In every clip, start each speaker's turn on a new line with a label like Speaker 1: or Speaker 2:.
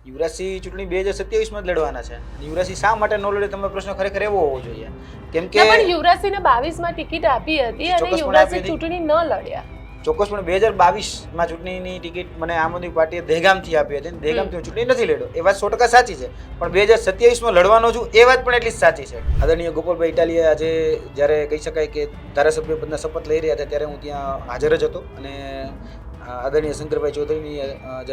Speaker 1: યુવરાજસિંહ ચૂંટણી 2027માં જ લડવાના છે. યુવરાજસિંહ શા માટે ન લડે તમે પ્રશ્ન ખરેખર એવો હોવો જોઈએ. કેમ કે
Speaker 2: પણ યુવરાજસિંહને 22માં ટિકિટ આપી હતી અને યુવરાજસિંહ ચૂંટણી ન લડ્યા.
Speaker 1: ચોક્કસપણે 2022માં ચૂંટણીની ટિકિટ મને આમ આદમી પાર્ટીએ દહેગામથી આપી હતી. દહેગામથી ચૂંટણી નથી લડ્યો એ વાત 100% સાચી છે. પણ 2027માં લડવાનો છું એ વાત પણ એટલી જ સાચી છે. આદરણીય ગોપાલભાઈ ઇટાલિયા આજે જ્યારે કહી શકાય કે ધારાસભ્ય પદના શપથ લઈ રહ્યા હતા ત્યારે હું ત્યાં હાજર જ હતો અને આદરણીય શંકરભાઈ ચૌધરીની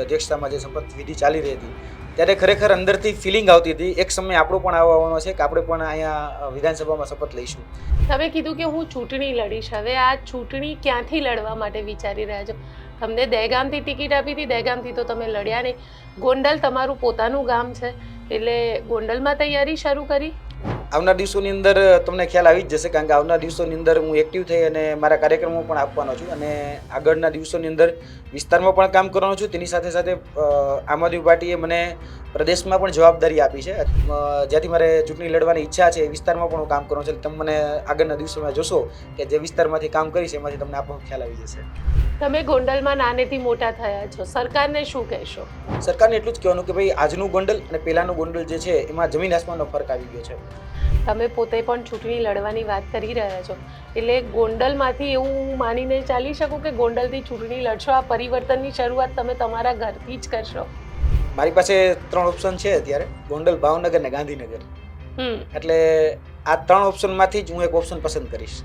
Speaker 1: અધ્યક્ષતામાં જે શપથ વિધિ ચાલી રહી હતી ત્યારે ખરેખર અંદરથી ફિલિંગ આવતી હતી એક સમય આપણો પણ આવવાનો છે કે આપણે પણ અહીંયા વિધાનસભામાં શપથ લઈશું.
Speaker 2: તમે કીધું કે હું ચૂંટણી લડીશ. હવે આ ચૂંટણી ક્યાંથી લડવા માટે વિચારી રહ્યા છો? તમને દહેગામથી ટિકિટ આપી હતી, દહેગામથી તો તમે લડ્યા નહીં. ગોંડલ તમારું પોતાનું ગામ છે એટલે ગોંડલમાં તૈયારી શરૂ કરી?
Speaker 1: આવનાર દિવસોની અંદર તમને ખ્યાલ આવી જ જશે કારણ કે આવનાર દિવસોની અંદર હું એક્ટિવ થઈ અને મારા કાર્યક્રમો પણ આપવાનો છું અને આગળના દિવસોની અંદર વિસ્તારમાં પણ કામ કરવાનો છું. તેની સાથે સાથે આમ આદમી પાર્ટીએ મને પ્રદેશમાં પણ જવાબદારી આપી છે. જ્યાંથી મારે ચૂંટણી લડવાની ઈચ્છા છે એ વિસ્તારમાં પણ હું કામ કરવાનું છે. તમે મને આગળના દિવસોમાં જોશો કે જે વિસ્તારમાંથી કામ કરીશ એમાંથી તમને આપો ખ્યાલ આવી જશે.
Speaker 2: તમે ગોંડલમાં નાનેથી મોટા થયા છો, સરકારને શું કહેશો?
Speaker 1: સરકારને એટલું જ કહેવાનું કે ભાઈ આજનું ગોંડલ અને પહેલાંનું ગોંડલ જે છે એમાં જમીન આસમાનનો ફરક આવી ગયો છે.
Speaker 2: તમે પોતે પણ ચૂંટણી લડવાની વાત કરી રહ્યા છો એટલે ગોંડલમાંથી એવું માનીને ચાલી શકું કે ગોંડલથી ચૂંટણી લડશો? આ પરિવર્તનની શરૂઆત તમે તમારા ઘરથી જ કરશો?
Speaker 1: મારી પાસે 3 ઓપ્શન છે અત્યારે, ગોંડલ, ભાવનગર ને ગાંધીનગર. એટલે આ 3 ઓપ્શનમાંથી જ હું એક ઓપ્શન પસંદ કરીશ.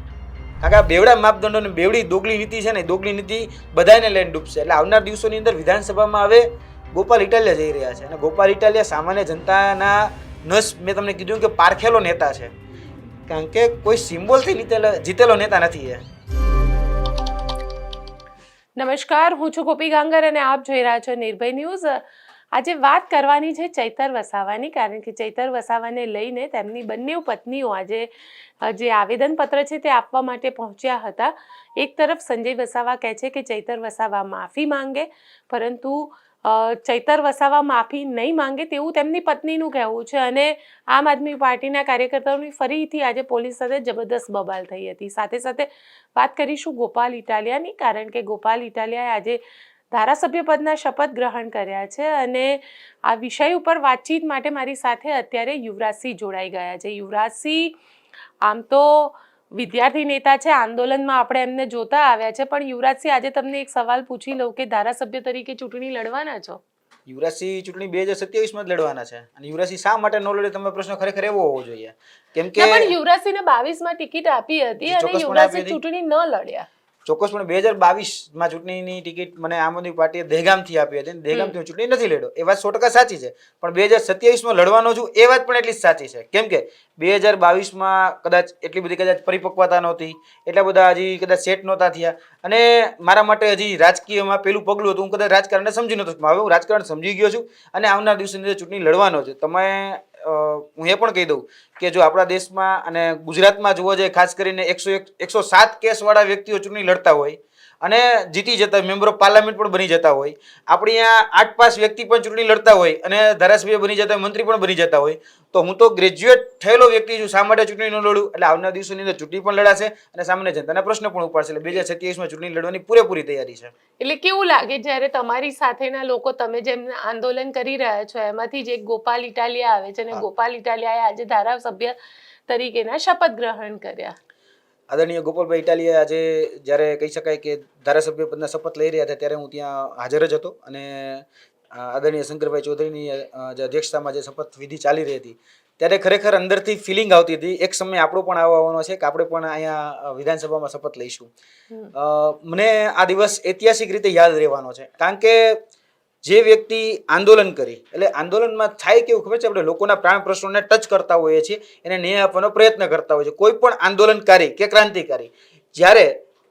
Speaker 1: કારણ કે આ બેવડા માપદંડો ને બેવડી દોગલી નીતિ છે ને, દોગલી નીતિ બધાને લઈને ડૂબશે. એટલે આવનાર દિવસોની અંદર વિધાનસભામાં હવે ગોપાલ ઇટાલિયા જઈ રહ્યા છે અને ગોપાલ ઇટાલિયા સામાન્ય જનતાના નસ મેં તમને કીધું કે પારખેલો નેતા છે. કારણ કે કોઈ સિમ્બોલથી જીતેલો નેતા નથી.
Speaker 2: નમસ્કાર, હું છું ગોપી ગાંગર અને આપ જોઈ રહ્યા છો નિર્ભય ન્યૂઝ. આજે વાત કરવાની છે ચૈતર વસાવાની, કારણ કે ચૈતર વસાવાને લઈને તેમની બંને પત્નીઓ આજે જે આવેદનપત્ર છે તે આપવા માટે પહોંચ્યા હતા. એક તરફ સંજય વસાવા કહે છે કે ચૈતર વસાવા માફી માંગે, પરંતુ ચૈતર વસાવા માફી નહીં માંગે તેવું તેમની પત્નીનું કહેવું છે. અને આમ આદમી પાર્ટીના કાર્યકર્તાઓની ફરીથી આજે પોલીસ સાથે જબરદસ્ત બબાલ થઈ હતી. સાથે સાથે વાત કરીશું ગોપાલ ઇટાલિયાની, કારણ કે ગોપાલ ઇટાલિયાએ આજે ધારાસભ્ય પદના શપથ ગ્રહણ કર્યા છે અને આ વિષય ઉપર વાતચીત માટે મારી સાથે અત્યારે યુવરાજસિંહ જોડાઈ ગયા છે. યુવરાજસિંહ આમ તો વિદ્યાર્થી નેતા છે, આંદોલનમાં આપણે એમને જોતા આવ્યા છે, પણ યુવરાજસિંહ આજે તમને એક સવાલ પૂછી લઉં કે ધારાસભ્ય તરીકે ચૂંટણી લડવાના છો?
Speaker 1: યુવરાજસિંહ ચૂંટણી 2027માં જ લડવાના છે અને યુવરાજસિંહ શા માટે ન લડે તમે પ્રશ્ન ખરેખર એવો હોવો જોઈએ. કેમ કે
Speaker 2: પણ યુવરાજસિંહને 22માં ટિકિટ આપી હતી અને યુવરાજસિંહ ચૂંટણી ન લડ્યા.
Speaker 1: ચોક્કસપણે 2022માં ચૂંટણીની ટિકિટ મને આમ આદમી પાર્ટીએ દહેગામથી આપી હતી. દહેગામથી ચૂંટણી નથી લડ્યો એ વાત 100% સાચી છે. પણ 2027માં લડવાનો છું એ વાત પણ એટલી જ સાચી છે. કેમ કે 2022માં કદાચ એટલી બધી કદાચ પરિપક્વતા નહોતી, એટલા બધા હજી કદાચ સેટ નહોતા થયા અને મારા માટે હજી રાજકીયમાં પેલું પગલું હતું. હું કદાચ રાજકારણને સમજી નહોતો. હવે હું રાજકારણ સમજી ગયો છું અને આવનાર દિવસોની અંદર ચૂંટણી લડવાનો છે. તમે હું એ પણ કહી દઉં કે જો આપણા દેશમાં અને ગુજરાતમાં જોવા જાય ખાસ કરીને 107 કેસવાળા વ્યક્તિઓ ચૂંટણી લડતા હોય અને જીતી જતા મેમ્બર ઓફ પાર્લામેન્ટ પણ બની જતા હોય, આપણે અહીંયા 8 પાસ વ્યક્તિ પણ ચૂંટણી લડતા હોય અને ધારાસભ્ય બની જતા હોય, મંત્રી પણ બની જતા હોય, તો હું તો ગ્રેજ્યુએટ થયેલો વ્યક્તિ છું, શા માટે ચૂંટણી ન લડું? એટલે આવનાર દિવસોની અંદર ચૂંટણી પણ લડાશે અને સામાન્ય જનતાના પ્રશ્ન પણ ઉપાડશે. એટલે 2027માં ચૂંટણી લડવાની પૂરેપૂરી તૈયારી છે.
Speaker 2: એટલે કેવું લાગે જ્યારે તમારી સાથેના લોકો, તમે જેમ આંદોલન કરી રહ્યા છો એમાંથી જ એક ગોપાલ ઇટાલિયા આવે છે અને ગોપાલ ઇટાલિયાએ આજે ધારાસભ્ય તરીકેના શપથ ગ્રહણ કર્યા?
Speaker 1: આદરણીય ગોપાલભાઈ ઇટાલિયા આજે જ્યારે કહી શકાય કે ધારાસભ્ય પદના શપથ લઈ રહ્યા હતા ત્યારે હું ત્યાં હાજર જ હતો અને આદરણીય શંકરભાઈ ચૌધરીની અધ્યક્ષતામાં જે શપથ વિધિ ચાલી રહી હતી ત્યારે ખરેખર અંદરથી ફિલિંગ આવતી હતી એક સમય આપણો પણ આવવાનો છે કે આપણે પણ અહીંયા વિધાનસભામાં શપથ લઈશું. મને આ દિવસ ઐતિહાસિક રીતે યાદ રહેવાનો છે કારણ કે જે વ્યક્તિ આંદોલન કરી, એટલે આંદોલનમાં થાય કેવું ખબર છે, આપણે લોકોના પ્રાણ પ્રશ્નોને ટચ કરતા હોઈએ છીએ, એને ન્યાય આપવાનો પ્રયત્ન કરતા હોઈએ છીએ. કોઈ પણ આંદોલનકારી કે ક્રાંતિકારી જ્યારે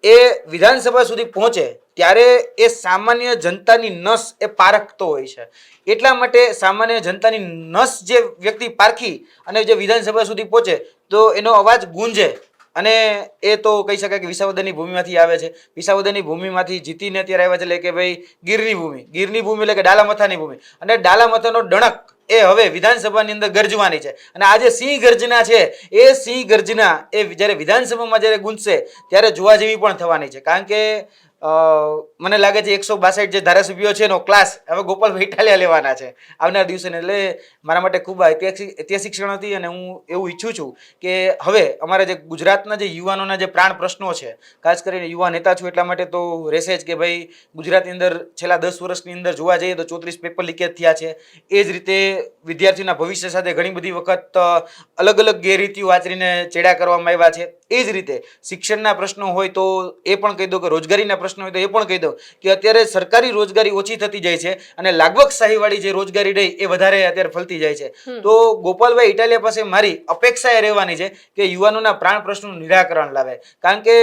Speaker 1: એ વિધાનસભા સુધી પહોંચે ત્યારે એ સામાન્ય જનતાની નસ એ પારખતો હોય છે. એટલા માટે સામાન્ય જનતાની નસ જે વ્યક્તિ પારખી અને જે વિધાનસભા સુધી પહોંચે તો એનો અવાજ ગુંજે અને એ તો કહી શકાય કે વિસાવદરની ભૂમિમાંથી આવે છે. વિસાવદરની ભૂમિમાંથી જીતીને અત્યારે આવ્યા છે એટલે કે ભાઈ ગીરની ભૂમિ એટલે કે ડાલામથાની ભૂમિ અને ડાલામથાનો ડણક એ હવે વિધાનસભાની અંદર ગરજવાની છે. અને આ જે સિંહ ગર્જના છે એ સિંહ ગર્જના એ જ્યારે વિધાનસભામાં જ્યારે ગુંજશે ત્યારે જોવા જેવી પણ થવાની છે. કારણ કે મને લાગે છે 162 જે ધારાસભ્યો છે એનો ક્લાસ હવે ગોપાલભાઈ ઇટાલિયા લેવાના છે આવનાર દિવસે. એટલે મારા માટે ખૂબ ઐતિહાસિક ક્ષણ હતી અને હું એવું ઈચ્છું છું કે હવે અમારા જે ગુજરાતના જે યુવાનોના જે પ્રાણ પ્રશ્નો છે, ખાસ કરીને યુવા નેતા છું એટલા માટે તો રહેશે જ કે ભાઈ ગુજરાતની અંદર છેલ્લા 10 વર્ષની અંદર જોવા જઈએ તો 34 પેપર લીકેજ થયા છે. એ જ રીતે વિદ્યાર્થીઓના ભવિષ્ય સાથે ઘણી બધી વખત અલગ અલગ ગેરરીતિઓ આચરીને ચેડા કરવામાં આવ્યા છે. એ જ રીતે શિક્ષણના પ્રશ્નો હોય તો એ પણ કહી દો, કે રોજગારીના પ્રશ્નો હોય તો એ પણ કહી દો કે અત્યારે સરકારી રોજગારી ઓછી થતી જાય છે અને લાગવકશાહીવાળી જે રોજગારી રહી એ વધારે અત્યારે ફલતી જાય છે. તો ગોપાલભાઈ ઇટાલિયા પાસે મારી અપેક્ષા એ રહેવાની છે કે યુવાનોના પ્રાણ પ્રશ્નોનું નિરાકરણ લાવે. કારણ કે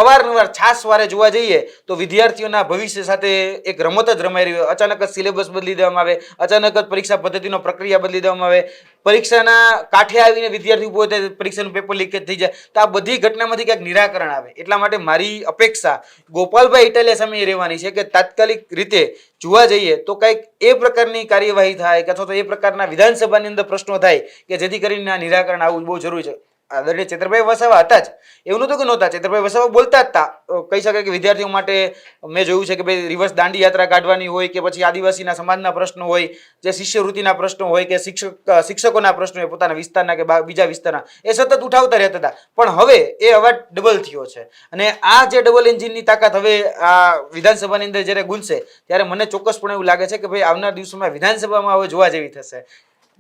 Speaker 1: અવારનવાર છાસવારે જોવા જઈએ તો વિદ્યાર્થીઓના ભવિષ્ય સાથે એક રમત જ રમાઈ રહી હોય. અચાનક જ સિલેબસ બદલી દેવામાં આવે, અચાનક જ પરીક્ષા પદ્ધતિનો પ્રક્રિયા બદલી દેવામાં આવે, પરીક્ષાના કાંઠે આવીને વિદ્યાર્થી ઉભો થાય, પરીક્ષાનું પેપર લીકેજ થઈ જાય. તો આ બધી ઘટનામાંથી ક્યાંક નિરાકરણ આવે. એટલા માટે મારી અપેક્ષા ગોપાલભાઈ ઇટાલિયા સામે એ રહેવાની છે કે તાત્કાલિક રીતે જોવા જઈએ તો કંઈક એ પ્રકારની કાર્યવાહી થાય કે અથવા તો એ પ્રકારના વિધાનસભાની અંદર પ્રશ્નો થાય કે જેથી કરીને આ નિરાકરણ આવવું બહુ જરૂરી છે. આદરણીય ચેતરભાઈ વસાવા હતા જ, એવું નહોતું કે નહોતા. ચેતરભાઈ વસાવા બોલતા જ હતા. કહી શકાય કે વિદ્યાર્થીઓ માટે મેં જોયું છે કે ભાઈ રિવર્સ દાંડી યાત્રા કાઢવાની હોય કે પછી આદિવાસીના સમાજના પ્રશ્નો હોય, જે શિષ્યવૃત્તિના પ્રશ્નો હોય કે શિક્ષકોના પ્રશ્નો હોય પોતાના વિસ્તારના કે બીજા વિસ્તારના, એ સતત ઉઠાવતા રહેતા હતા. પણ હવે એ અવાજ ડબલ થયો છે અને આ જે ડબલ એન્જિનની તાકાત હવે આ વિધાનસભાની અંદર જ્યારે ગુંજશે ત્યારે મને ચોક્કસપણે એવું લાગે છે કે ભાઈ આવનાર દિવસોમાં વિધાનસભામાં હવે જોવા જેવી થશે.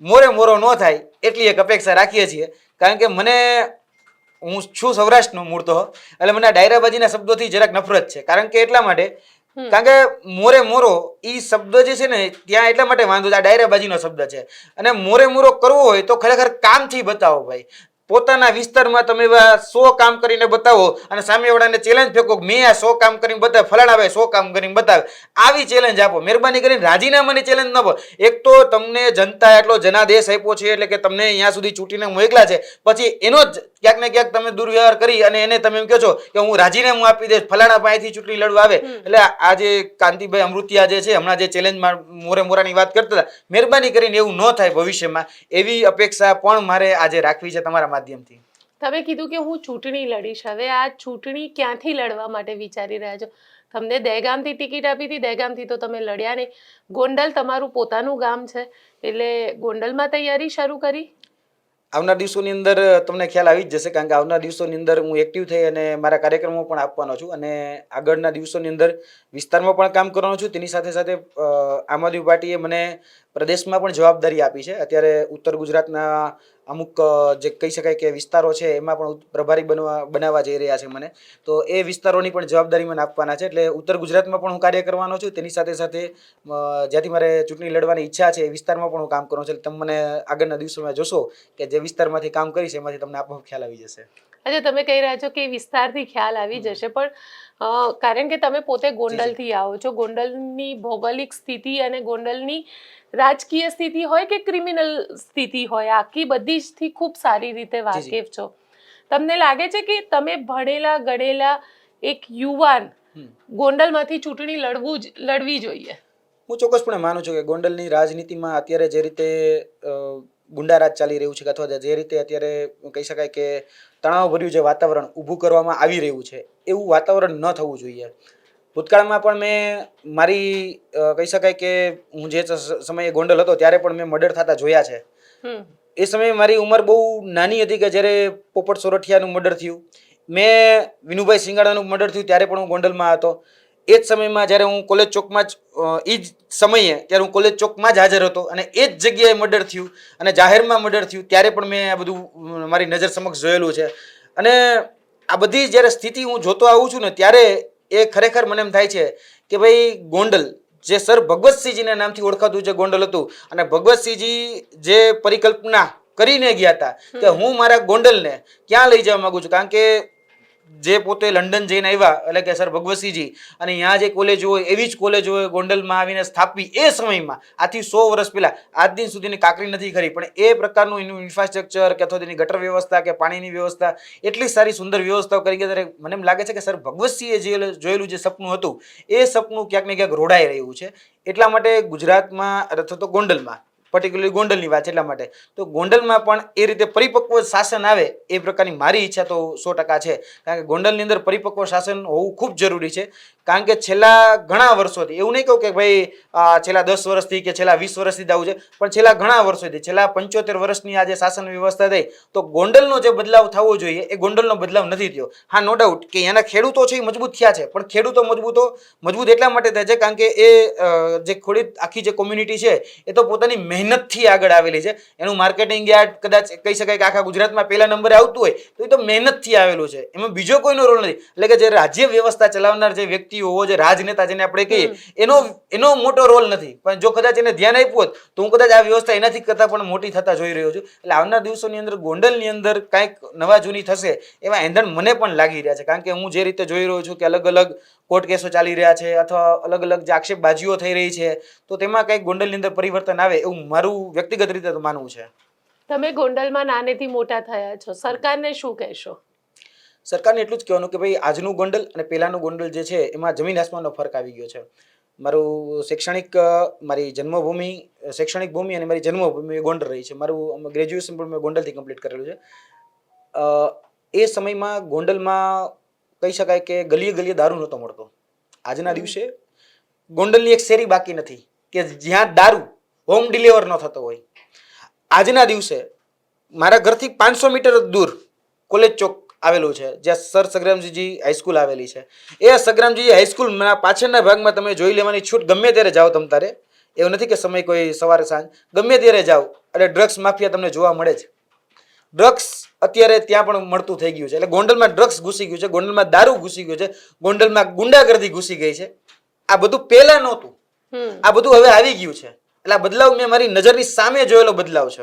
Speaker 1: મોરો ન થાય એટલી એક અપેક્ષા રાખીએ છીએ. કારણ કે હું છું સૌરાષ્ટ્રનો મૂળ તો, એટલે મને આ ડાયરાબાજીના શબ્દોથી જરાક નફરત છે. કારણ કે એટલા માટે કારણ કે મોરો ઈ શબ્દ જે છે ને ત્યાં એટલા માટે વાંધો છે, આ ડાયરાબાજીનો શબ્દ છે. અને મોરો કરવો હોય તો ખરેખર કામથી બતાવો ભાઈ. પોતાના વિસ્તારમાં તમે 100 કામ કરીને બતાવો અને સામેવાળાને ચેલેન્જ ફેંકો મેં આ 100 કામ કરીને બતાવે, ફલાણા ભાઈ 100 કામ કરીને બતાવે. આવી ચેલેન્જ આપો. મહેરબાની કરીને રાજીનામાની ચેલેન્જ ન આપો. એક તો તમને જનતા એટલો જનાદેશ આપ્યો છે એટલે કે તમને અહીંયા સુધી ચૂંટીને મોકલા છે, પછી એનો જ ક્યાંક ને ક્યાંક તમે દુર્વ્યવહાર કરી અને એને તમે એમ કહો છો કે હું રાજીનામું આપી દઈશ, ફલાણા પાસેથી ચૂંટણી લડવા આવે. એટલે આ જે કાંતિભાઈ અમૃતિયા જે છે હમણાં જે ચેલેન્જમાં મોરાની વાત કરતા હતા, મહેરબાની કરીને એવું ન થાય ભવિષ્યમાં, એવી અપેક્ષા પણ મારે આજે રાખવી છે તમારા માધ્યમથી.
Speaker 2: તમે કીધું કે હું ચૂંટણી લડીશ. હવે આ ચૂંટણી ક્યાંથી લડવા માટે વિચારી રહ્યા છો? તમને દહેગામથી ટિકિટ આપી હતી, દહેગામથી તો તમે લડ્યા નહીં. ગોંડલ તમારું પોતાનું ગામ છે એટલે ગોંડલમાં તૈયારી શરૂ કરી?
Speaker 1: આવનાર દિવસોની અંદર તમને ખ્યાલ આવી જ જશે. કારણ કે આવનાર દિવસોની અંદર હું એક્ટિવ થઈ અને મારા કાર્યક્રમો પણ આપવાનો છું અને આગળના દિવસોની અંદર વિસ્તારમાં પણ કામ કરવાનો છું. તેની સાથે સાથે આમ આદમી પાર્ટીએ મને પ્રદેશમાં પણ જવાબદારી આપી છે. અત્યારે ઉત્તર ગુજરાતના અમુક જે કહી શકાય કે વિસ્તારો છે એમાં પણ પ્રભારી બનાવવા જઈ રહ્યા છે મને. તો એ વિસ્તારોની પણ જવાબદારી મને આપવાના છે. એટલે ઉત્તર ગુજરાતમાં પણ હું કાર્ય કરવાનો છું. તેની સાથે સાથે જ્યાંથી મારે ચૂંટણી લડવાની ઈચ્છા છે એ વિસ્તારમાં પણ હું કામ કરવાનું છે. તમે મને આગળના દિવસોમાં જોશો કે જે વિસ્તારમાંથી કામ કરીશ એમાંથી તમને આપોઆપ ખ્યાલ આવી જશે.
Speaker 2: અચ્છા, તમે કહી રહ્યા છો કે વિસ્તારથી ખ્યાલ આવી જશે, પણ કારણ કે તમે પોતે ગોંડલથી આવો છો, ગોંડલની ભૌગોલિક સ્થિતિ અને ગોંડલની રાજકીય સ્થિતિ હોય કે ક્રિમિનલ સ્થિતિ હોય, આખી બધી જથી ખૂબ સારી રીતે વાકેફ છો. તમને લાગે છે કે તમે ભણેલા ગણેલા એક યુવાન ગોંડલમાંથી ચૂંટણી લડવી જોઈએ?
Speaker 1: હું ચોક્કસપણે માનું છું કે ગોંડલની રાજનીતિમાં અત્યારે જે રીતે ગુંડારાજ ચાલી રહ્યું છે અથવા જે રીતે અત્યારે કહી શકાય કે તણાવભર્યું જે વાતાવરણ ઊભું કરવામાં આવી રહ્યું છે એવું વાતાવરણ ન થવું જોઈએ. ભૂતકાળમાં પણ મેં મારી કહી શકાય કે હું જે સમયે ગોંડલ હતો ત્યારે પણ મેં મર્ડર થતા જોયા છે. એ સમયે મારી ઉંમર બહુ નાની હતી કે જ્યારે પોપટ સોરઠિયાનું મર્ડર થયું, મેં વિનુભાઈ સિંગાડાનું મર્ડર થયું ત્યારે પણ હું ગોંડલમાં હતો. એ જ સમયમાં જ્યારે હું કોલેજ ચોકમાં જ એ જ સમયે ત્યારે હું કોલેજ ચોકમાં જ હાજર હતો અને એ જ જગ્યાએ મર્ડર થયું અને જાહેરમાં મર્ડર થયું ત્યારે પણ મેં આ બધું મારી નજર સમક્ષ જોયેલું છે. અને આ બધી જ્યારે સ્થિતિ હું જોતો આવું છું ને ત્યારે એ ખરેખર મને એમ થાય છે કે ભાઈ ગોંડલ જે સર ભગવતસિંહજીના નામથી ઓળખાતું જે ગોંડલ હતું અને ભગવતસિંહજી જે પરિકલ્પના કરીને ગયા હતા કે હું મારા ગોંડલને ક્યાં લઈ જવા માંગુ છું. કારણ કે જે પોતે લંડન જઈને આવ્યા એટલે કે સર ભગવતસિંહજી અને ત્યાં જે કોલેજ હોય એવી જ કોલેજ હોય ગોંડલમાં આવીને સ્થાપી એ સમયમાં આજથી 100 વર્ષ પહેલા આજ દિન સુધીની કાંકરી નથી કરી, પણ એ પ્રકારનું એનું ઇન્ફ્રાસ્ટ્રક્ચર કે અથવા તેની ગટર વ્યવસ્થા કે પાણીની વ્યવસ્થા એટલી સારી સુંદર વ્યવસ્થાઓ કરી કે ત્યારે મને એમ લાગે છે કે સર ભગવતસિંહે જોયેલું જે સપનું હતું એ સપનું ક્યાંક ને ક્યાંક રોડાઈ રહ્યું છે. એટલા માટે ગુજરાતમાં અથવા તો ગોંડલમાં પર્ટિક્યુલરલી ગોંડલની વાત છે એટલા માટે. તો ગોંડલમાં પણ એ રીતે પરિપક્વ શાસન આવે એ પ્રકારની મારી ઈચ્છા તો 100% છે. કારણ કે ગોંડલની અંદર પરિપક્વ શાસન હોવું ખૂબ જરૂરી છે. કારણ કે છેલ્લા ઘણા વર્ષોથી, એવું નહીં કહું કે ભાઈ છેલ્લા 10 વર્ષથી કે છેલ્લા 20 વર્ષથી જ આવું છે, પણ છેલ્લા ઘણા વર્ષોથી, છેલ્લા 75 વર્ષની આ જે શાસન વ્યવસ્થા થઈ, તો ગોંડલનો જે બદલાવ થવો જોઈએ એ ગોંડલનો બદલાવ નથી થયો. હા, નો ડાઉટ કે એના ખેડૂતો છે એ મજબૂત થયા છે, પણ ખેડૂતો મજબૂત એટલા માટે થાય છે કારણ કે એ જે ખોડી આખી જે કોમ્યુનિટી છે એ તો પોતાની મહેનતથી આગળ આવેલી છે. એનું માર્કેટિંગ યાર્ડ કદાચ કહી શકાય કે આખા ગુજરાતમાં પહેલા નંબરે આવતું હોય તો એ તો મહેનતથી આવેલું છે, એમાં બીજો કોઈનો રોલ નથી. એટલે કે જે રાજ્ય વ્યવસ્થા ચલાવનાર જે વ્યક્તિઓ, જે રાજનેતા જેને આપણે કહીએ, એનો મોટો રોલ નથી. પણ જો કદાચ એને ધ્યાન આપ્યું હોત તો હું કદાચ આ વ્યવસ્થા એનાથી કરતા પણ મોટી થતા જોઈ રહ્યો છું. એટલે આવનાર દિવસોની અંદર ગોંડલની અંદર કાંઈક નવા જૂની થશે એવા એંધણ મને પણ લાગી રહ્યા છે. કારણ કે હું જે રીતે જોઈ રહ્યો છું કે અલગ અલગ કોર્ટ કેસો ચાલી રહ્યા છે અથવા અલગ અલગ જે આક્ષેપબાજીઓ થઈ રહી છે, તો તેમાં કંઈક ગોંડલની અંદર પરિવર્તન આવે એવું મારું વ્યક્તિગત રીતે તો માનવું છે.
Speaker 2: તમે ગોંડલમાં નાનેથી મોટા થયા છો, સરકારને શું કહેશો?
Speaker 1: સરકારને એટલું જ કહેવાનું કે ભાઈ આજનું ગોંડલ અને પહેલાનું ગોંડલ જે છે એમાં જમીન આસમાનનો ફરક આવી ગયો છે. મારું મારી જન્મભૂમિ, શૈક્ષણિક ભૂમિ અને મારી જન્મભૂમિ ગોંડલ રહી છે. મારું ગ્રેજ્યુએશન પણ મેં ગોંડલથી કમ્પ્લીટ કરેલું છે. એ સમયમાં ગોંડલમાં કહી શકાય કે ગલીએ ગલીએ દારૂ નહોતો મળતો. આજના દિવસે ગોંડલની એક શેરી બાકી નથી કે જ્યાં દારૂ હોમ ડિલિવર ન થતો હોય. આજના દિવસે મારા ઘરથી 500 મીટર દૂર કોલેજ ચોક આવેલું છે, જ્યાં સર સંગ્રામજી હાઈસ્કૂલ આવેલી છે. એ સંગ્રામજી હાઈસ્કૂલના પાછળના ભાગમાં તમે જોઈ લેવાની છૂટ, ગમે ત્યારે જાઓ તમ તારે, એવું નથી કે સમય કોઈ સવારે સાંજ, ગમે ત્યારે જાઓ એટલે ડ્રગ્સ માફિયા તમને જોવા મળે જ. ડ્રગ્સ અત્યારે ત્યાં પણ મળતું થઈ ગયું છે. એટલે ગોંડલમાં ડ્રગ્સ ઘૂસી ગયું છે, ગોંડલમાં દારૂ ઘૂસી ગયું છે, ગોંડલમાં ગુંડાગર્દી ઘૂસી ગઈ છે. આ બધું પહેલા નહોતું, આ બધું હવે આવી ગયું છે. એટલે આ બદલાવ મેં મારી નજરની સામે જોયેલો બદલાવ છે.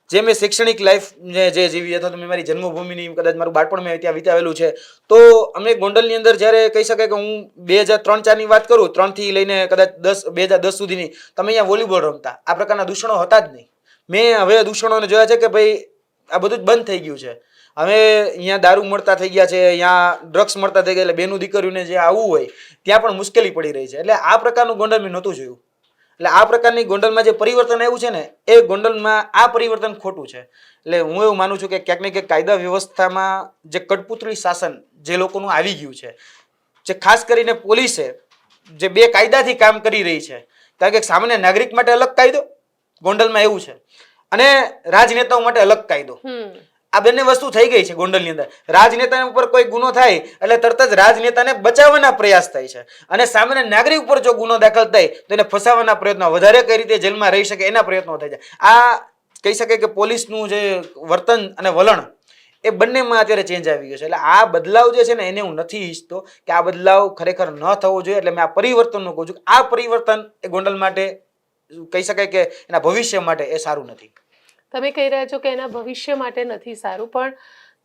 Speaker 1: જે મેં શૈક્ષણિક લાઈફ જે જીવી અથવા તો મેં મારી જન્મભૂમિની કદાચ મારું બાળપણ મેં ત્યાં વિતાવેલું છે, તો અમે ગોંડલની અંદર જ્યારે કહી શકાય કે હું 2003-4ની વાત કરું, 3થી લઈને કદાચ 2010 સુધીની, તમે અહીંયા વોલીબોલ રમતા, આ પ્રકારના દૂષણો હતા જ નહીં. મેં હવે દૂષણોને જોયા છે કે ભાઈ આ બધું જ બંધ થઈ ગયું છે. હવે અહીંયા દારૂ મળતા થઈ ગયા છે, અહીંયા ડ્રગ્સ મળતા થઈ ગયા, એટલે બેનું દીકરીઓને જે આવવું હોય ત્યાં પણ મુશ્કેલી પડી રહી છે. એટલે આ પ્રકારનું ગોંડલ મેં નહોતું જોયું. એટલે આ પ્રકારની ગોંડલમાં જે પરિવર્તન આવ્યું છે ને, એ ગોંડલમાં આ પરિવર્તન ખોટું છે. એટલે હું એવું માનું છું કે ક્યાંક ને ક્યાંક કાયદા વ્યવસ્થામાં જે કઠપૂતળી શાસન જે લોકોનું આવી ગયું છે, જે ખાસ કરીને પોલીસે જે બે કાયદાથી કામ કરી રહી છે, કારણ કે સામાન્ય નાગરિક માટે અલગ કાયદો ગોંડલમાં એવું છે અને રાજનેતાઓ માટે અલગ કાયદો. આ બંને વસ્તુ થઈ ગઈ છે ગોંડલની અંદર. રાજનેતા ઉપર કોઈ ગુનો થાય એટલે તરત જ રાજનેતાને બચાવવાના પ્રયાસ થાય છે, અને સામાન્ય નાગરિક ઉપર જો ગુનો દાખલ થાય તો એને ફસાવવાના પ્રયત્નો, વધારે કઈ રીતે જેલમાં રહી શકે એના પ્રયત્નો થાય છે. આ કહી શકાય કે પોલીસનું જે વર્તન અને વલણ એ બંનેમાં અત્યારે ચેન્જ આવી ગયો છે. એટલે આ બદલાવ જે છે ને એને હું નથી ઈચ્છતો કે આ બદલાવ ખરેખર ન થવો જોઈએ. એટલે મેં આ પરિવર્તનનું કહું છું કે આ પરિવર્તન એ ગોંડલ માટે કહી શકાય કે એના ભવિષ્ય માટે એ સારું નથી.
Speaker 2: તમે કહી રહ્યા છો કે એના ભવિષ્ય માટે નથી સારું, પણ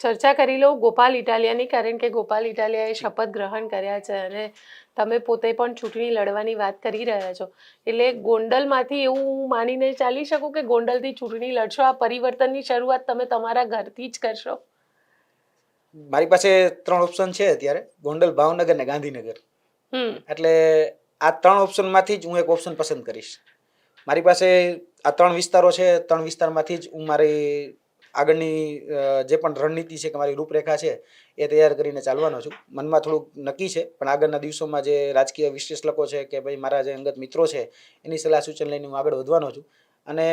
Speaker 2: ચર્ચા કરી લો ગોપાલ ઇટાલિયાની, કારણ કે ગોપાલ ઇટાલિયાએ શપથ ગ્રહણ કર્યા છે અને તમે પોતે પણ ચૂંટણી લડવાની વાત કરી રહ્યા છો. એટલે ગોંડલમાંથી એવું માનીને ચાલી શકો કે ગોંડલથી ચૂંટણી લડશો, આ પરિવર્તનની શરૂઆત તમે તમારા ઘરથી જ કરશો?
Speaker 1: મારી પાસે 3 ઓપ્શન છે અત્યારે, ગોંડલ, ભાવનગર ને ગાંધીનગર. એટલે આ 3 ઓપ્શનમાંથી જ હું એક ઓપ્શન પસંદ કરીશ. મારી પાસે આ 3 વિસ્તારો છે, 3 વિસ્તારમાંથી જ હું મારી આગળની જે પણ રણનીતિ છે કે મારી રૂપરેખા છે એ તૈયાર કરીને ચાલવાનો છું. મનમાં થોડુંક નક્કી છે, પણ આગળના દિવસોમાં જે રાજકીય વિશ્લેષકો છે કે ભાઈ મારા જે અંગત મિત્રો છે એની સલાહ સૂચન લઈને હું આગળ વધવાનો છું. અને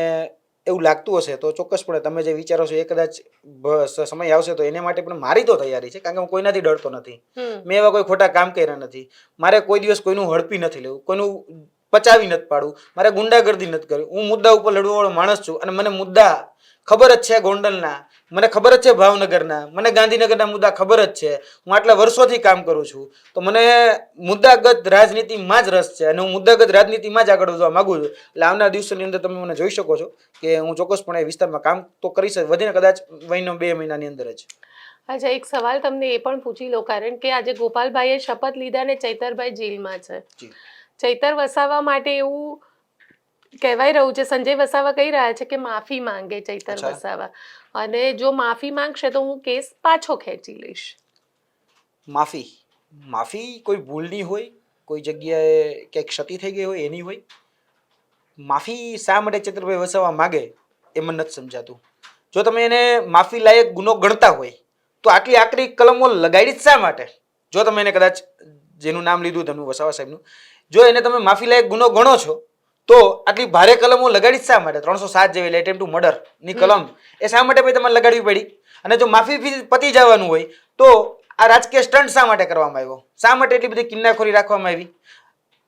Speaker 1: એવું લાગતું હશે તો ચોક્કસપણે તમે જે વિચારો છો એ કદાચ સમય આવશે તો એને માટે પણ મારી તો તૈયારી છે, કારણ કે હું કોઈનાથી ડરતો નથી. મેં એવા કોઈ ખોટા કામ કર્યા નથી. મારે કોઈ દિવસ કોઈનું હડપી નથી લેવું, કોઈનું પચાવી નથી પાડવું, મારે ગુંડાગર્દી નથી કરવી. હું મુદ્દા ઉપર લડવાવાળો માણસ છું અને મને મુદ્દા ખબર જ છે ગોંડલના, મને ખબર જ છે ભાવનગરના, મને ગાંધીનગરના મુદ્દા ખબર જ છે. હું આટલા વર્ષોથી કામ કરું છું, તો મને મુદ્દાગત રાજનીતિમાં જ રસ છે અને હું મુદ્દાગત રાજનીતિમાં જ આગળ વધવા માંગુ છું. એટલે આવનાર દિવસોની અંદર તમે મને જોઈ શકો છો કે હું ચોક્કસપણે વિસ્તારમાં કામ તો કરીશ જ, વધીને કદાચ મહિનો 2 મહિનાની અંદર જ.
Speaker 2: અચ્છા, એક સવાલ તમને એ પણ પૂછી લો, કારણ કે આજે ગોપાલભાઈએ શપથ લીધા ને ચૈતરભાઈ જેલમાં છે. ચૈતર વસાવા માટે એવું કહેવાય રહ્યું છે, સંજય વસાવા કહી રહ્યા છે કે માફી માંગે ચૈતર વસાવા, અને જો માફી માંગશે તો હું કેસ પાછો ખેંચી લઈશ.
Speaker 1: માફી કોઈ ભૂલની હોય, કોઈ જગ્યાએ ક્યાંક ક્ષતિ થઈ ગઈ હોય એની હોય. માફી શા માટે ચેતરભાઈ વસાવા માગે એ મને નથી સમજાતું. જો તમે એને માફી લાયક ગુનો ગણતા હોય તો આટલી આકરી કલમો લગાડી જ શા માટે? જો તમે એને કદાચ જેનું નામ લીધું ધનુ વસાવા સાહેબનું, જો એને તમે માફી લાયક ગુનો ગણો છો તો આટલી ભારે કલમો લગાડી જ શા માટે? 307 જેવી એટેમ્પ ટુ મર્ડર ની કલમ એ શા માટે ભાઈ તમારે લગાડવી પડી? અને જો માફી પતી જવાનું હોય તો આ રાજકીય સ્ટન્ટ શા માટે કરવામાં આવ્યો? શા માટે એટલી બધી કિન્નાખોરી રાખવામાં આવી?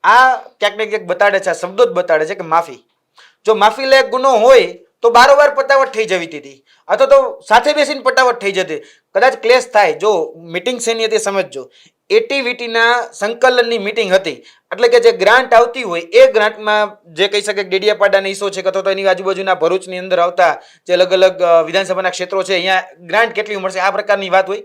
Speaker 1: આ ક્યાંક ને ક્યાંક બતાડે છે, આ શબ્દો જ બતાડે છે કે માફી, જો માફી લાયક ગુનો હોય તો બારોબાર પતાવટ થઈ જવી હતી, અથવા તો સાથે બેસીને પટાવટ થઈ જતી. કદાચ ક્લેશ થાય. જો મીટિંગ શેની હતી સમજજો, એટીવીટીના સંકલનની મીટિંગ હતી, એટલે કે જે ગ્રાન્ટ આવતી હોય એ ગ્રાન્ટમાં જે કહી શકે ડેડિયાપાડાના ઈસો છે અથવા તો એની આજુબાજુના ભરૂચની અંદર આવતા જે અલગ અલગ વિધાનસભાના ક્ષેત્રો છે અહીંયા ગ્રાન્ટ કેટલી મળશે આ પ્રકારની વાત હોય.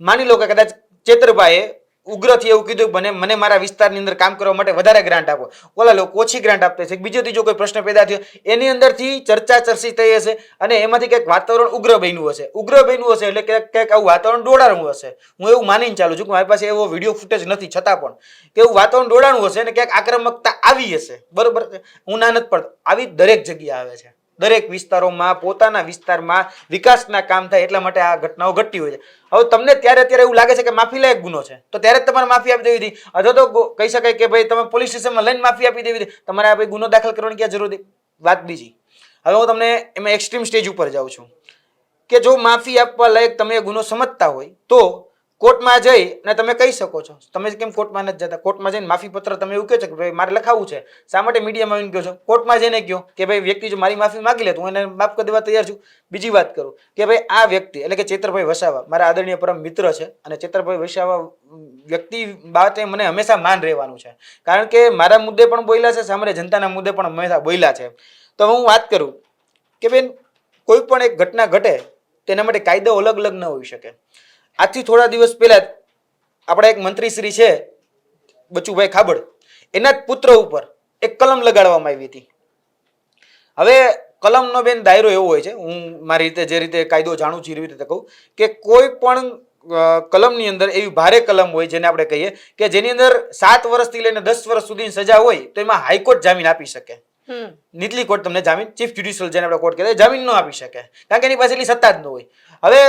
Speaker 1: માની લો કે કદાચ ચેતરભાઈએ ઉગ્રથી એવું કીધું મને મને મારા વિસ્તારની અંદર કામ કરવા માટે વધારે ગ્રાન્ટ આપો, ઓલા લોકો ઓછી ગ્રાન્ટ આપતા છે, બીજો ત્રીજો કોઈ પ્રશ્ન પેદા થયો એની અંદરથી ચર્ચા ચર્ચિત થઈ હશે અને એમાંથી કંઈક વાતાવરણ ઉગ્ર બન્યું હશે. ઉગ્ર બન્યું હશે એટલે કંઈક આવું વાતાવરણ દોડાણું હશે. હું એવું માનીને ચાલું છું કે મારી પાસે એવો વિડીયો ફૂટેજ નથી છતાં પણ કે એવું વાતાવરણ દોડાણું હશે અને ક્યાંક આક્રમકતા આવી હશે. બરોબર, હું ના નથી પડતો, આવી દરેક જગ્યાએ આવે છે. દરેક વિસ્તારોમાં પોતાના વિસ્તારમાં વિકાસના કામ થાય એટલા માટે આ ઘટનાઓ ઘટતી હોય છે. હવે તમને ત્યારે એવું લાગે છે કે માફી લાયક ગુનો છે તો ત્યારે જ તમારે માફી આપી દેવી હતી, અથવા તો કહી શકાય કે ભાઈ તમે પોલીસ સ્ટેશનમાં લઈને માફી આપી દેવી હતી. તમારે આ ભાઈ ગુનો દાખલ કરવાની ક્યાં જરૂર હતી? વાત બીજી, હવે હું તમને એમાં એક્સ્ટ્રીમ સ્ટેજ ઉપર જાઉં છું કે જો માફી આપવા લાયક તમે ગુનો સમજતા હોય તો કોર્ટમાં જઈ અને તમે કહી શકો છો. તમે કેમ કોર્ટમાં નથી જતા? કોર્ટમાં જઈને માફી પત્ર તમે એવું કહો છો કે ભાઈ મારે લખાવવું છે, શા માટે મીડિયામાં આવીને કહો છો? કોર્ટમાં જઈને કહો કે ભાઈ વ્યક્તિ જો મારી માફી માગી લે તો હું એને માફ કરી દેવા તૈયાર છું. બીજી વાત કરું કે ભાઈ આ વ્યક્તિ એટલે કે ચેતરભાઈ વસાવા મારા આદરણીય પરમ મિત્ર છે અને ચેતરભાઈ વસાવા વ્યક્તિ બાબતે મને હંમેશા માન રહેવાનું છે, કારણ કે મારા મુદ્દે પણ બોલ્યા છે, સામે જનતાના મુદ્દે પણ હંમેશા બોલ્યા છે. તો હું વાત કરું કે બેન કોઈ પણ એક ઘટના ઘટે તેના માટે કાયદો અલગ અલગ ન હોઈ શકે. આજથી થોડા દિવસ પહેલા આપણા એક મંત્રીશ્રી છે બચુભાઈ ખાબડ, એના જ પુત્ર ઉપર એક કલમ લગાડવામાં આવી હતી. હવે કલમનો બેન દાયરો એવો હોય છે, હું મારી રીતે જે રીતે કાયદો જાણું છું એવી રીતે કહું કે કોઈ પણ કલમની અંદર એવી ભારે કલમ હોય જેને આપણે કહીએ કે જેની અંદર 7 વર્ષથી લઈને 10 વર્ષ સુધીની સજા હોય તો એમાં હાઈકોર્ટ જામીન આપી શકે. નીચલી કોર્ટ તમને જામીન, ચીફ જ્યુડિશિયલ જેને આપણે કોર્ટ કહેવાય, જામીન ન આપી શકે કારણ કે એની પાસે એટલી સત્તા જ ન હોય. હવે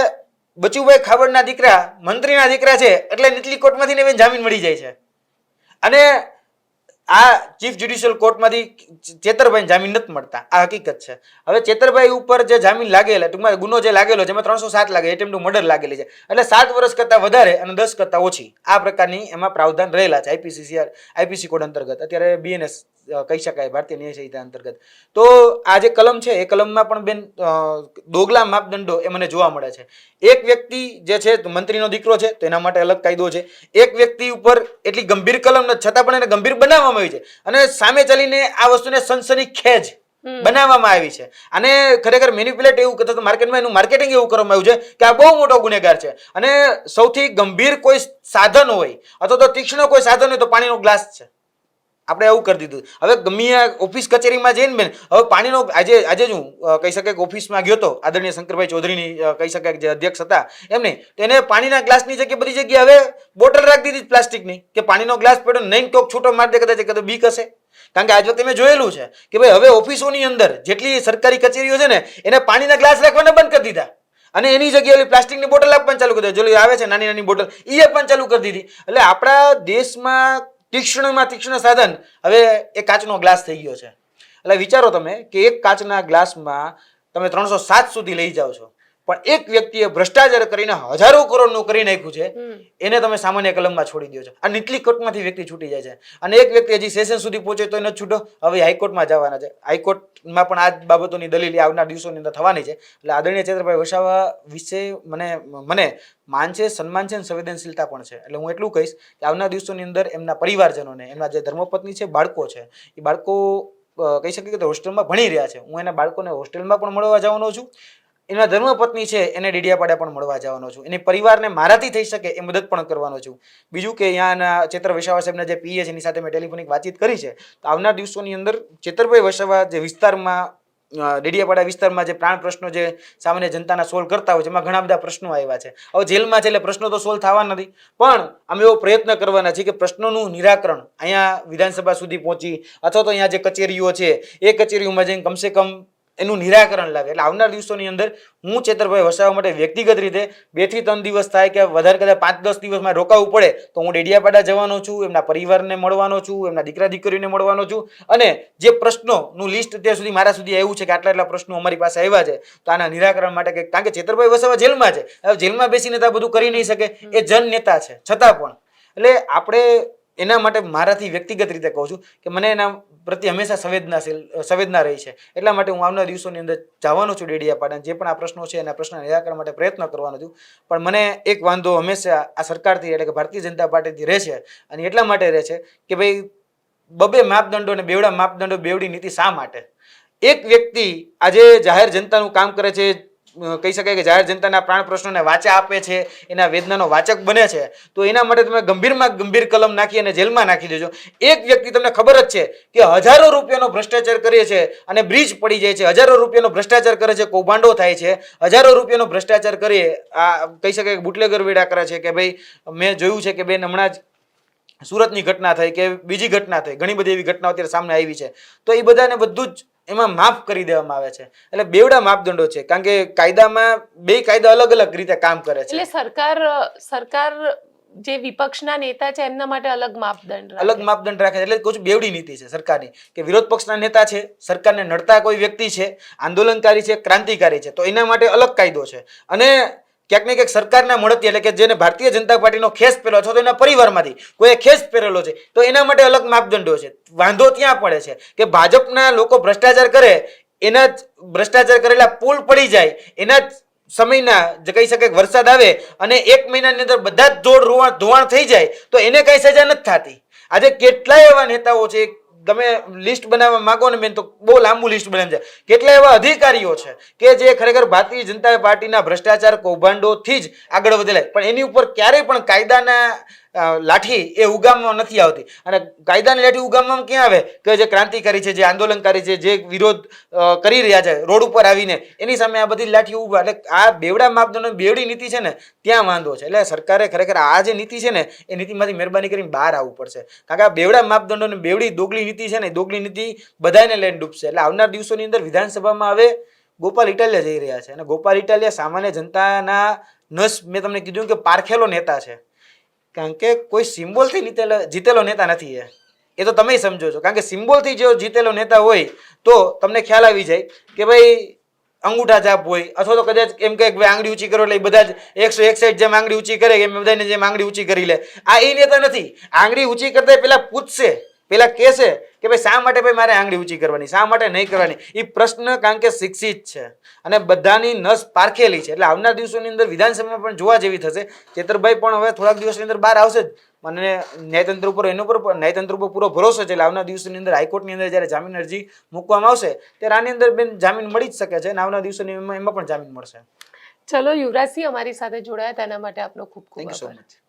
Speaker 1: બચુભાઈ ખાબડના દીકરા મંત્રીના દીકરા છે એટલે નીચલી કોર્ટમાંથી એને જામીન મળી જાય છે અને આ ચીફ જ્યુડિશિયલ કોર્ટમાંથી ચેતરભાઈને જામીન નથી મળતા. આ હકીકત છે. હવે ચેતરભાઈ ઉપર જે જામીન લાગેલા ટૂંકમાં ગુનો જે લાગેલો જેમાં 307 લાગે, એટેમ્પ ટુ મર્ડર લાગેલી છે એટલે 7 વર્ષ કરતાં વધારે અને 10 કરતાં ઓછી આ પ્રકારની એમાં પ્રાવધાન રહેલા છે આઈપીસી કોડ અંતર્ગત, અત્યારે બીએનએસ કહી શકાય ભારતીય ન્યાય સંહિતા અંતર્ગત. તો આ જે કલમ છે એ કલમમાં પણ બેન દોગલા માપદંડો એ મને જોવા મળે છે. એક વ્યક્તિ જે છે મંત્રીનો દીકરો છે તો એના માટે અલગ કાયદો છે. એક વ્યક્તિ ઉપર એટલી ગંભીર કલમ નથી છતાં પણ એને ગંભીર બનાવવામાં આવી છે અને સામે ચાલીને આ વસ્તુને સનસનીખેજ બનાવવામાં આવી છે અને ખરેખર મેનિપ્યુલેટ એવું કરતા માર્કેટમાં એનું માર્કેટિંગ એવું કરવામાં આવ્યું છે કે આ બહુ મોટો ગુનેગાર છે અને સૌથી ગંભીર કોઈ સાધન હોય અથવા તો તીક્ષ્ણ કોઈ સાધન હોય તો પાણીનો ગ્લાસ છે. આપણે એવું કરી દીધું. હવે ગમે ઓફિસ કચેરીમાં જઈને બેન હવે પાણીનો આજે જ હું કહી શકાય કે ઓફિસમાં ગયો હતો આદરણીય શંકરભાઈ ચૌધરીની કહી શકાય જે અધ્યક્ષ હતા એમને, તેને પાણીના ગ્લાસની જગ્યાએ બધી જગ્યાએ હવે બોટલ રાખી દીધી પ્લાસ્ટિકની કે પાણીનો ગ્લાસ પડ્યો નહીં કોક છૂટો મારી દે કદાચ બીક હશે. કારણ કે આજ વખતે મેં જોયેલું છે કે ભાઈ હવે ઓફિસોની અંદર જેટલી સરકારી કચેરીઓ છે ને એને પાણીના ગ્લાસ રાખવાને બંધ કરી દીધા અને એની જગ્યાએ પ્લાસ્ટિકની બોટલ આપવાનું ચાલુ કરી દીધી. જો આવે છે નાની નાની બોટલ એ આપવાનું ચાલુ કરી દીધી. એટલે આપણા દેશમાં તીક્ષ્ણમાં તીક્ષ્ણ સાધન હવે એ કાચનો ગ્લાસ થઈ ગયો છે. એટલે વિચારો તમે કે એક કાચના ગ્લાસમાં તમે 307 સુધી લઈ જાઓ છો પણ એક વ્યક્તિએ ભ્રષ્ટાચાર કરીને હજારો કરોડનું કરી નાખ્યું છે એને તમે સામાન્ય કલમમાં છોડી દો છો. આ નીચલી કોર્ટમાંથી વ્યક્તિ છૂટી જાય છે અને એક વ્યક્તિ હજી સેશન સુધી પહોંચે તો એને છૂટો હવે હાઈકોર્ટમાં જવાના છે. હાઈકોર્ટમાં પણ આ બાબતોની દલીલ આવનાર દિવસોની અંદર થવાની છે. એટલે આદરણીય ચેતરભાઈ વસાવા વિશે મને માન છે, સન્માન છે અને સંવેદનશીલતા પણ છે. એટલે હું એટલું કહીશ કે આવનાર દિવસોની અંદર એમના પરિવારજનોને, એમના જે ધર્મપત્ની છે, બાળકો છે, એ બાળકો કહી શકીએ કે હોસ્ટેલમાં ભણી રહ્યા છે, હું એના બાળકોને હોસ્ટેલમાં પણ મળવા જવાનો છું. એના ધર્મપત્ની છે એને ડેડિયાપાડા પણ મળવા જવાનો છું. એની પરિવારને મારાથી થઈ શકે એ મદદ પણ કરવાનો છું. બીજું કે અહીંયાના ચેતર વસાવા સાહેબના જે પીએ છે એની સાથે મેં ટેલિફોનિક વાતચીત કરી છે તો આવનાર દિવસોની અંદર ચેતરભાઈ વસાવા જે વિસ્તારમાં ડેડિયાપાડા વિસ્તારમાં જે પ્રાણ પ્રશ્નો જે સામાન્ય જનતાના સોલ્વ કરતા હોય છે એમાં ઘણા બધા પ્રશ્નો આવ્યા છે. હવે જેલમાં છે એટલે પ્રશ્નો તો સોલ્વ થવા નથી, પણ અમે એવો પ્રયત્ન કરવાના છીએ કે પ્રશ્નોનું નિરાકરણ અહીંયા વિધાનસભા સુધી પહોંચી અથવા તો અહીંયા જે કચેરીઓ છે એ કચેરીઓમાં જઈને કમસે કમ એનું નિરાકરણ લાવે. એટલે આવનાર દિવસોની અંદર હું ચેતરભાઈ વસાવા માટે વ્યક્તિગત રીતે 2 થી 3 દિવસ થાય કે વધારે કદાચ 5-10 દિવસમાં રોકાવું પડે તો હું ડેડિયાપાડા જવાનો છું, એમના પરિવારને મળવાનો છું, એમના દીકરા દીકરીઓને મળવાનો છું, અને જે પ્રશ્નોનું લિસ્ટ અત્યાર સુધી મારા સુધી આવ્યું છે કે આટલા પ્રશ્નો અમારી પાસે આવ્યા છે તો આના નિરાકરણ માટે કે કારણ કે ચેતરભાઈ વસાવા જેલમાં છે, હવે જેલમાં બેસીને તો આ બધું કરી નહીં શકે, એ જન નેતા છે છતાં પણ. એટલે આપણે એના માટે મારાથી વ્યક્તિગત રીતે કહું છું કે મને એના પ્રત્યે હંમેશા સંવેદના રહી છે. એટલા માટે હું આવનારા દિવસોની અંદર જવાનો છું ડેડિયાપાડા, જે પણ આ પ્રશ્નો છે એના પ્રશ્નના નિરાકરણ માટે પ્રયત્ન કરવાનો છું. પણ મને એક વાંધો હંમેશા આ સરકારથી એટલે કે ભારતીય જનતા પાર્ટીથી રહે છે, અને એટલા માટે રહે છે કે ભાઈ બબે માપદંડો અને બેવડા માપદંડો બેવડી નીતિ શા માટે? એક વ્યક્તિ આજે જાહેર જનતાનું કામ કરે છે, કહી શકાય કે જાહેર જનતાના પ્રાણ પ્રશ્નોને વાચા આપે છે, એના વેદનાનો વાચક બને છે, તો એના માટે તમે ગંભીરમાં ગંભીર કલમ નાખી અને જેલમાં નાખી દેજો. એક વ્યક્તિ તમને ખબર જ છે કે હજારો રૂપિયાનો ભ્રષ્ટાચાર કરે છે અને બ્રિજ પડી જાય છે, હજારો રૂપિયાનો ભ્ષ્ટાચાર કરે છે, કૌભાંડો થાય છે, હજારો રૂપિયાનો ભ્રષ્ટાચાર કરી આ કહી શકાય કે બુટલેગર વેડા કરે છે કે ભાઈ મેં જોયું છે કે બેન હમણાં જ સુરતની ઘટના થઈ કે બીજી ઘટના થઈ, ઘણી બધી એવી ઘટનાઓ અત્યારે સામે આવી છે, તો એ બધાને બધું જ એમાં માફ કરી દેવામાં આવે છે. એટલે બેવડા માપદંડો છે, કારણ કે કાયદામાં બે કાયદા અલગ અલગ રીતે કામ કરે છે.
Speaker 2: એટલે સરકાર જે વિપક્ષના નેતા છે એમના માટે અલગ માપદંડ
Speaker 1: રાખે છે. એટલે કહું છું બેવડી નીતિ છે સરકારની કે વિરોધ પક્ષના નેતા છે, સરકારને નડતા કોઈ વ્યક્તિ છે, આંદોલનકારી છે, ક્રાંતિકારી છે, તો એના માટે અલગ કાયદો છે. અને ક્યાંક ને ક્યાંક સરકારના મળતી એટલે કે જેને ભારતીય જનતા પાર્ટીનો ખેસ પહેરેલો અથવા તો એના પરિવારમાંથી કોઈ ખેસ પહેરેલો છે તો એના માટે અલગ માપદંડો છે. વાંધો ત્યાં પડે છે કે ભાજપના લોકો ભ્રષ્ટાચાર કરે, એના જ ભ્રષ્ટાચાર કરેલા પુલ પડી જાય, એના જ સમયના જે કહી શકાય વરસાદ આવે અને 1 મહિનાની અંદર બધા જ ધોવાણ થઈ જાય તો એને કઈ સજા નથી થતી. આજે કેટલાય એવા નેતાઓ છે, તમે લિસ્ટ બનાવવા માંગો ને બેન તો બહુ લાંબુ લિસ્ટ બને છે. કેટલા એવા અધિકારીઓ છે કે જે ખરેખર ભારતીય જનતા પાર્ટીના ભ્રષ્ટાચાર કૌભાંડોથી જ આગળ વધેલા, પણ એની ઉપર ક્યારેય પણ કાયદાના લાઠી એ ઉગામમાં નથી આવતી. અને કાયદાની લાઠી ઉગામમાં ક્યાં આવે કે જે ક્રાંતિકારી છે, જે આંદોલનકારી છે, જે વિરોધ કરી રહ્યા છે રોડ ઉપર આવીને, એની સામે આ બધી લાઠી ઉભા. એટલે આ બેવડા માપદંડો બેવડી નીતિ છે ને ત્યાં વાંધો છે. એટલે સરકારે ખરેખર આ જે નીતિ છે ને એ નીતિમાંથી મહેરબાની કરીને બહાર આવવું પડશે, કારણ કે આ બેવડા માપદંડો ને બેવડી દોગલી નીતિ છે ને, દોગલી નીતિ બધાને લઈને ડૂબશે. એટલે આવનાર દિવસોની અંદર વિધાનસભામાં હવે ગોપાલ ઇટાલિયા જઈ રહ્યા છે, અને ગોપાલ ઇટાલિયા સામાન્ય જનતાના નસ, મેં તમને કીધું કે પારખેલો નેતા છે, કારણ કે કોઈ સિમ્બોલથી જીતેલો નેતા નથી. એ તો તમે સમજો છો, કારણ કે સિમ્બોલથી જો જીતેલો નેતા હોય તો તમને ખ્યાલ આવી જાય કે ભાઈ અંગૂઠા છાપ હોય, અથવા તો કદાચ એમ કે આંગળી ઊંચી કરો એટલે બધા જ 161 જેમ આંગળી ઊંચી કરે એમ બધાને જેમ આંગળી ઊંચી કરી લે. આ એ નેતા નથી. આંગળી ઊંચી કરતા પહેલા પૂછશે, પેલા કહેશે કે ભાઈ શા માટે ભાઈ મારે આંગળી ઊંચી કરવાની, શા માટે નહીં કરવાની, એ પ્રશ્ન કારણ કે શિક્ષિત છે અને બધાની નસ પારખેલી છે. એટલે આવનાર દિવસોની અંદર વિધાનસભામાં પણ જોવા જેવી થશે. ચેતરભાઈ પણ હવે થોડાક દિવસની અંદર બહાર આવશે જ. મને ન્યાયતંત્ર ઉપર પૂરો ભરોસો છે. એટલે આવનાર દિવસોની અંદર હાઈકોર્ટની અંદર જ્યારે જામીન અરજી મૂકવામાં આવશે ત્યારે આની અંદર બેન જામીન મળી જ શકે છે, અને આવનાર દિવસોની એમાં પણ જામીન મળશે.
Speaker 2: ચલો, યુવરાજસિંહ અમારી સાથે જોડાયા તેના માટે આપનો ખૂબ ખૂબ
Speaker 1: થેન્ક યુ સો
Speaker 2: આભાર.
Speaker 1: મચ.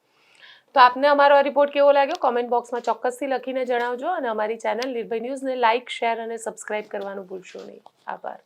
Speaker 2: તો આપને અમારો આ રિપોર્ટ કેવો લાગ્યો કોમેન્ટ બોક્સમાં ચોક્કસથી લખીને જણાવજો, અને અમારી ચેનલ નિર્ભય ન્યૂઝને લાઇક, શેર અને સબસ્ક્રાઇબ કરવાનું ભૂલશો નહીં. આભાર.